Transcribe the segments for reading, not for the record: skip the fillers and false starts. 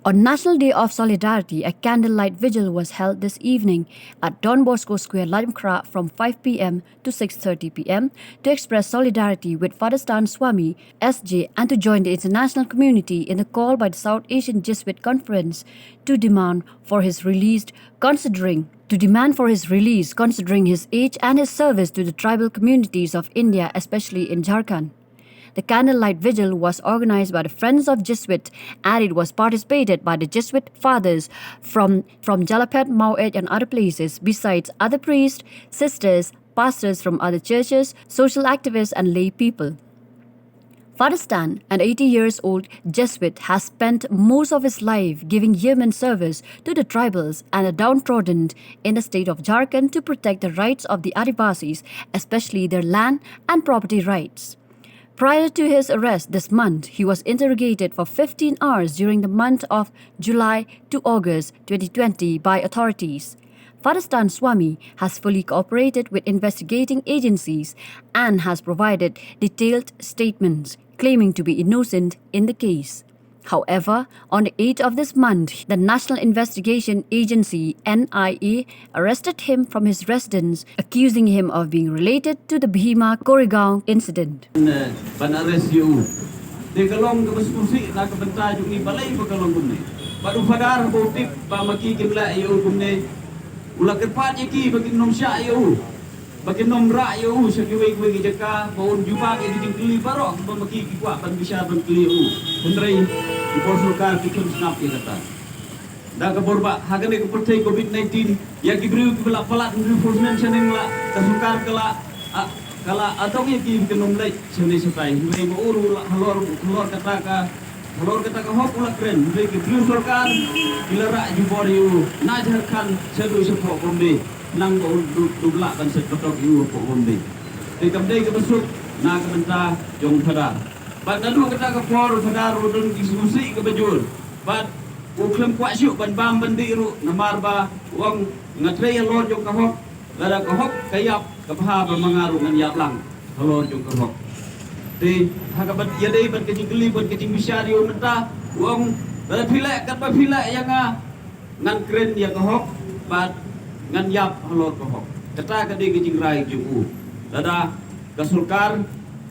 On National Day of Solidarity, a candlelight vigil was held this evening at Don Bosco Square, Ladimkra from 5 p.m. to 6:30 p.m. to express solidarity with Father Stan Swami, SJ, and to join the international community in the call by the South Asian Jesuit Conference to demand for his release considering his age and his service to the tribal communities of India, especially in Jharkhand. The candlelight vigil was organized by the Friends of Jesuit and it was participated by the Jesuit fathers from Jalapet, Mauet and other places, besides other priests, sisters, pastors from other churches, social activists and lay people. Father Stan, an 80-year-old Jesuit, has spent most of his life giving yeoman service to the tribals and the downtrodden in the state of Jharkhand to protect the rights of the Adivasis, especially their land and property rights. Prior to his arrest this month, he was interrogated for 15 hours during the month of July to August 2020 by authorities. Father Stan Swami has fully cooperated with investigating agencies and has provided detailed statements claiming to be innocent in the case. However, on the 8th of this month, the National Investigation Agency NIA arrested him from his residence, accusing him of being related to the Bhima Koregaon incident. Arrest you. They kalong ke kursi nak bentar jungi balai bekalong kumne. Baru fadar botik ba maki kimla eu kumne. Ulah kerpat yaki bagi nom sya eu. Bagi nom ra eu sekiwe jeka baun jumpa ke di kili barok ba maki kuat ban bisa ban kili eu. Pendrai di porsulkan fikir snap ya kata. Dah ke borba hagane ke pertai COVID-19 ya gibriu ke belak palat enforcement seneng la kasukar kala atau ki kenom lai sene setai hei mo uru halor kata ka hok ula kren hei ki blue sorkan dilara jubor yu najarkan sedu sepo kombe nang ko dubla kan setok yu po kombe hei kamdei ke besuk na ke benta jong thada bat nadu kata ka por thada rodon diskusi ke bejul bat uklem kwa syuk ban bam bandiru namar ba wang ngatre lor jong ka hok lada ka hok kayap kapha bermengaruh dengan yaplang halor jong kerok di hakabat yadai ban kecing geli ban kecing bisyari unta wong pada pilek kat pilek yang ngan kren ya kahok bat ngan yap halor kahok kata kadi kecing rai juku lada kasulkar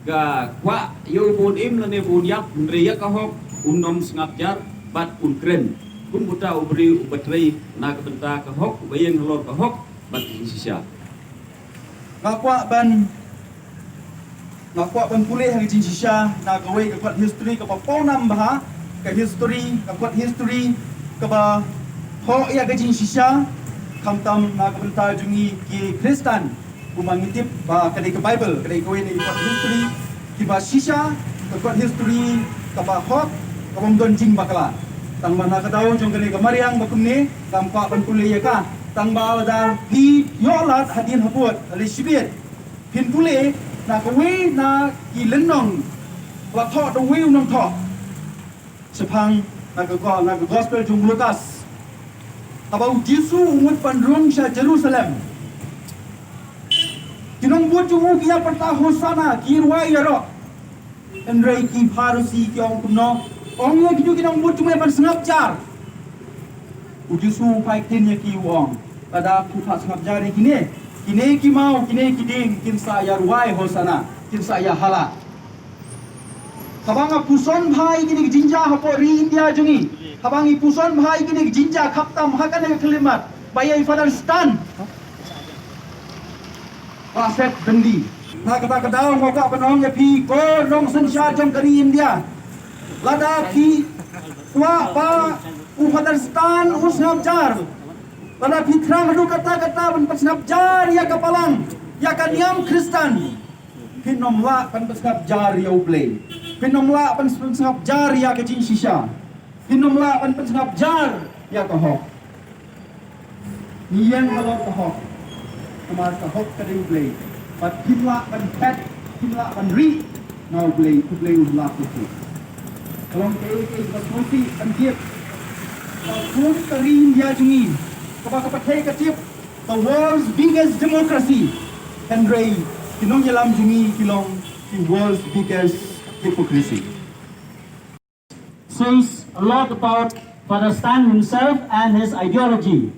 ga kwa yo bun im lane bun yap mriya kahok unom sngapjar bat un kren kun buta ubri ubatrai na kabenta kahok bayeng halor kahok bat sisa ngakwa ban pulih hari jin shisha na gawe ke kuat history ke pa ponam bah ke history ke kuat history ke ba ho ya ke jin shisha kamtam na ke benta jungi ki Kristen umangitip ba ke Bible ke gawe ni kuat history ki ba shisha ke kuat history ke ba hot ke bom don jing bakala tang mana ka daw jong ke Mariang bakumni tampa ban pulih ya ka tang ba da pi yolat hadin haput ali sibit pin pule na ka we na ki lenong wa tho do we nong tho sepang na ka gospel jung Lukas abau Yesu umut pandrung sha Jerusalem kinong buat jung ki ya perta hosana ki ruai ro enrei ki pharusi ki ong kuno ong ye ki kinong buat jung ban sengap jar Yesu pai tin ye ki wong pada putra sengap jari kini ki mau kini ki ding kin saya ruai hosana kin saya hala habang puson bhai kini jinja hapo ri India jungi habang puson bhai kini jinja khaptam hakan ke kelimat bayai Father Stan paset bendi na kata kadau ngoka penong ya pi ko long sensha jong kari India lada ki tua pa Father Stan usnap jar pada fitrang hadu kata-kata ban pasnap jar ya kapalang ya kaniam Kristen pinomla pan pasnap jar ya uble pinomla pan pasnap jar ya kejin shisha pinomla pan pasnap jar ya kahok nian halor kahok kamar kahok kade uble pat pinla pan pet pinla pan ri na uble ulah itu kalau ke pasmoti pan dia pun kari India jungi kapag katip the world's biggest democracy and Ray kinong yalam jungi kilong the world's biggest hypocrisy says a lot about Father Stan himself and his ideology.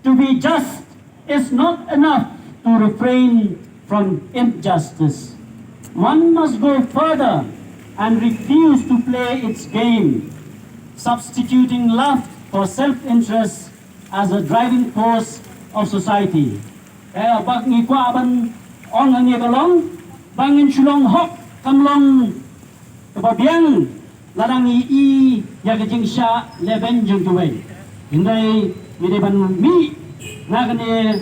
To be just is not enough to refrain from injustice. One must go further and refuse to play its game, substituting love for self-interest as a driving force of society. Kaya bag ni kuaban on ang kalong, bangin Shillong hok kamlong kababiang larang i yagajing siya leben jung tuway. Hinday mideban mi nagane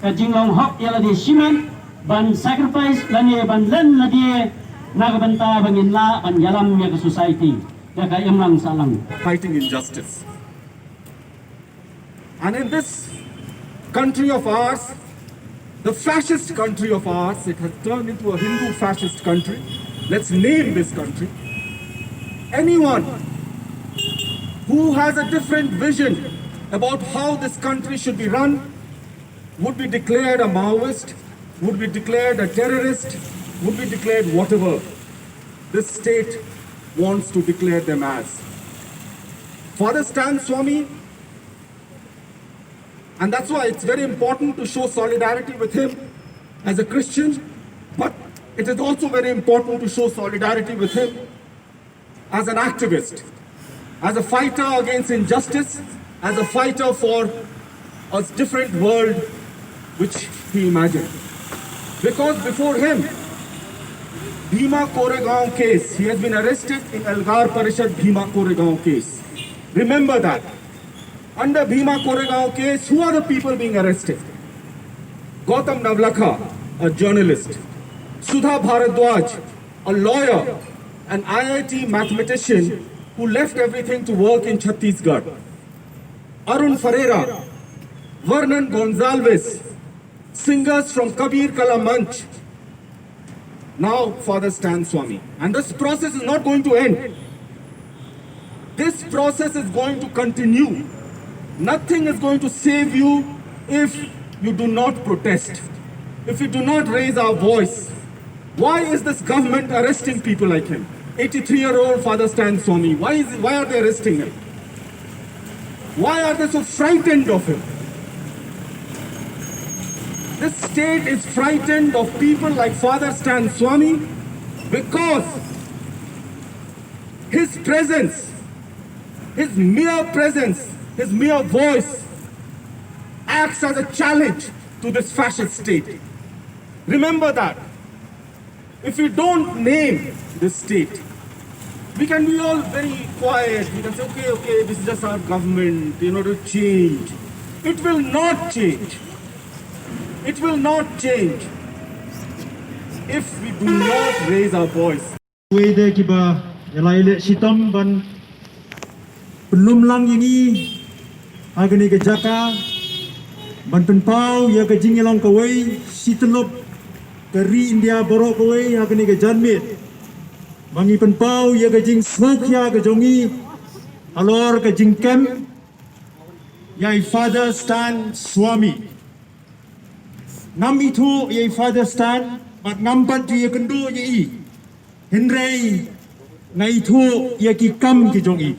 kajinglong hok yala di simen ban sacrifice lani ban len ladi nagabanta bangin la ban yalam ya society ya kayamlang salang fighting injustice. And in this country of ours, the fascist country of ours, it has turned into a Hindu fascist country. Let's name this country. Anyone who has a different vision about how this country should be run would be declared a Maoist, would be declared a terrorist, would be declared whatever this state wants to declare them as. Father Stan Swami, and that's why it's very important to show solidarity with him as a Christian, but it is also very important to show solidarity with him as an activist, as a fighter against injustice, as a fighter for a different world which he imagined. Because before him, Bhima Koregaon case, he has been arrested in Algar Parishad Bhima Koregaon case. Remember that. Under Bhima Koregaon case, who are the people being arrested? Gautam Navlakha, a journalist. Sudha Bharadwaj, a lawyer, an IIT mathematician who left everything to work in Chhattisgarh. Arun Ferreira, Vernon Gonzalez, singers from Kabir Kala Manch. Now Father Stan Swami. And this process is not going to end. This process is going to continue. Nothing is going to save you if you do not protest, if you do not raise our voice. Why is this government arresting people like him? 83-year-old Father Stan Swami. Why are they arresting him? Why are they so frightened of him? This state is frightened of people like Father Stan Swami because his presence, his mere presence, his mere voice acts as a challenge to this fascist state. Remember that. If we don't name this state, we can be all very quiet. We can say, okay, this is just our government, to change. It will not change. It will not change if we do not raise our voice. Wede kiba yalaile sitam ban penumlang ini agani ke jaka ban penpau ya ke jingelang kawai situlup keri India borok kawai agani ke janmit bangi penpau ya ke jing smoke ya ke jongi alor ke jing kem yai Father Stan Swami nam itu yai Father Stan bat ngampat tu ya kendo yai Henry ngai thu ya ki kam ki jongi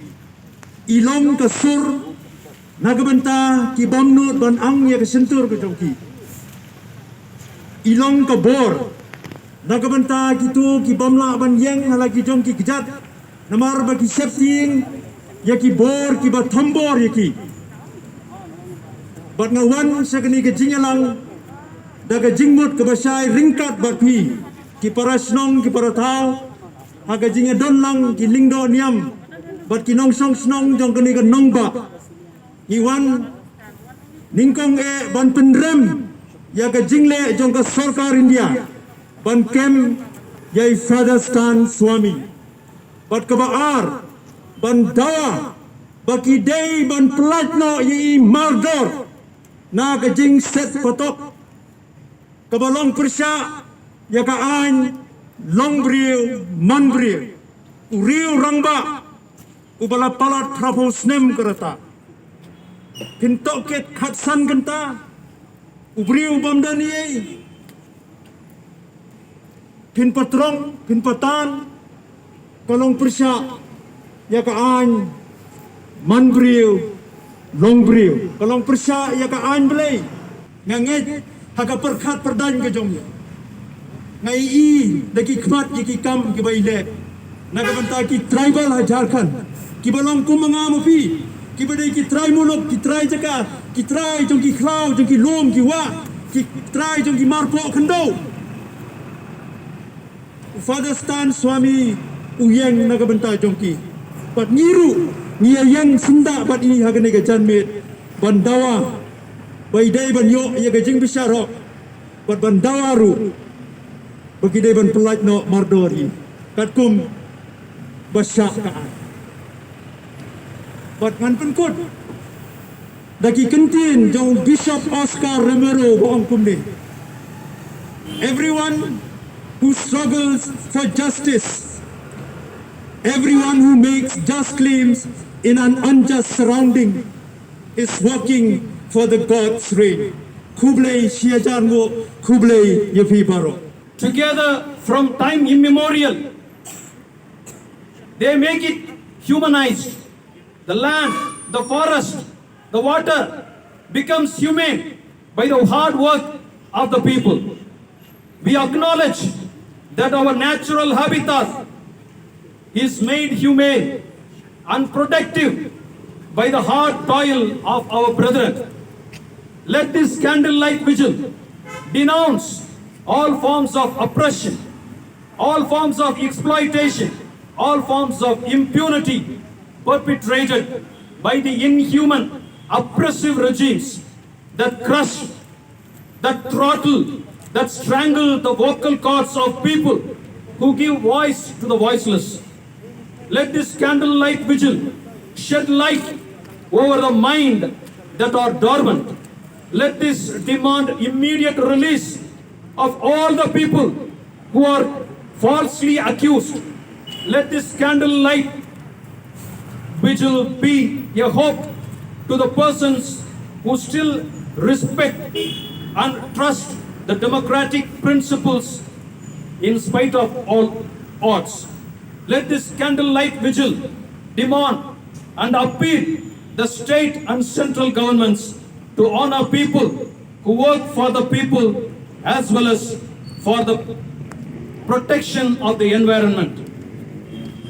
ilong ke sur nagabanta ki bamnut ban ang ya ke sentur ke jongi ilong ke bor nagabanta ki tu ki bamla ban yang halagi jong ki kejat namar ba ki septing ya ki bor ki ba thambor ya ki bat ngawan sa kani ke jingalang daga jingmut ke basai ringkat bat pi ki para snong ki para thau haga jinga don lang ki lingdo niam bat ki nong song snong jong kani ka nong ba iwan ningkong ban penrem ya ka jingle jong ka sarkar India ban kem yai Father Stan Swami bat ka baar ban dawa baki day ban platno yai mardor na ka jing set potok kabalong persya ya ka an long briu man briu uriu rangba ubala palat trapo snem kereta pintoket khatsan genta ubriu bamdani pin patrong pin patan kalong persya ya ka an man beriu, long beriu. Kalau persya ia ka an belai, nganget haka perkat perdan ke jomnya. Ngai i daki kmat ki kam ki baile. Nagabanta ki tribal ha Jharkhand. Ki balong ku mangam pi. Ki badai ki trai muluk, ki trai jaka, ki trai jong ki klau, jong ki lom ki wa, ki trai jong ki marpo kendo. Father Stan Swami uyang nagabanta jong ki. Pat ngiru ngia yang sinda pat ini hagane ga janmet bandawa bai dai ban yo ya ga jing bisaro pat bandawa ru bagi dai ban pelat no mardori kat kum basyak ka pat ngan penkut daki kentin jong Bishop Oscar Romero boong kum ni. Everyone who struggles for justice, everyone who makes just claims in an unjust surrounding is working for the God's reign. Kublai Shiajango, Kublai Yafibaro. Together from time immemorial, they make it humanized. The land, the forest, the water becomes humane by the hard work of the people. We acknowledge that our natural habitat is made humane and protective by the hard toil of our brethren. Let this candlelight vigil denounce all forms of oppression, all forms of exploitation, all forms of impunity perpetrated by the inhuman, oppressive regimes that crush, that throttle, that strangle the vocal cords of people who give voice to the voiceless. Let this candlelight vigil shed light over the mind that are dormant. Let this demand immediate release of all the people who are falsely accused. Let this candlelight vigil be a hope to the persons who still respect and trust the democratic principles in spite of all odds. Let this candlelight vigil demand and appeal the state and central governments to honor people who work for the people as well as for the protection of the environment.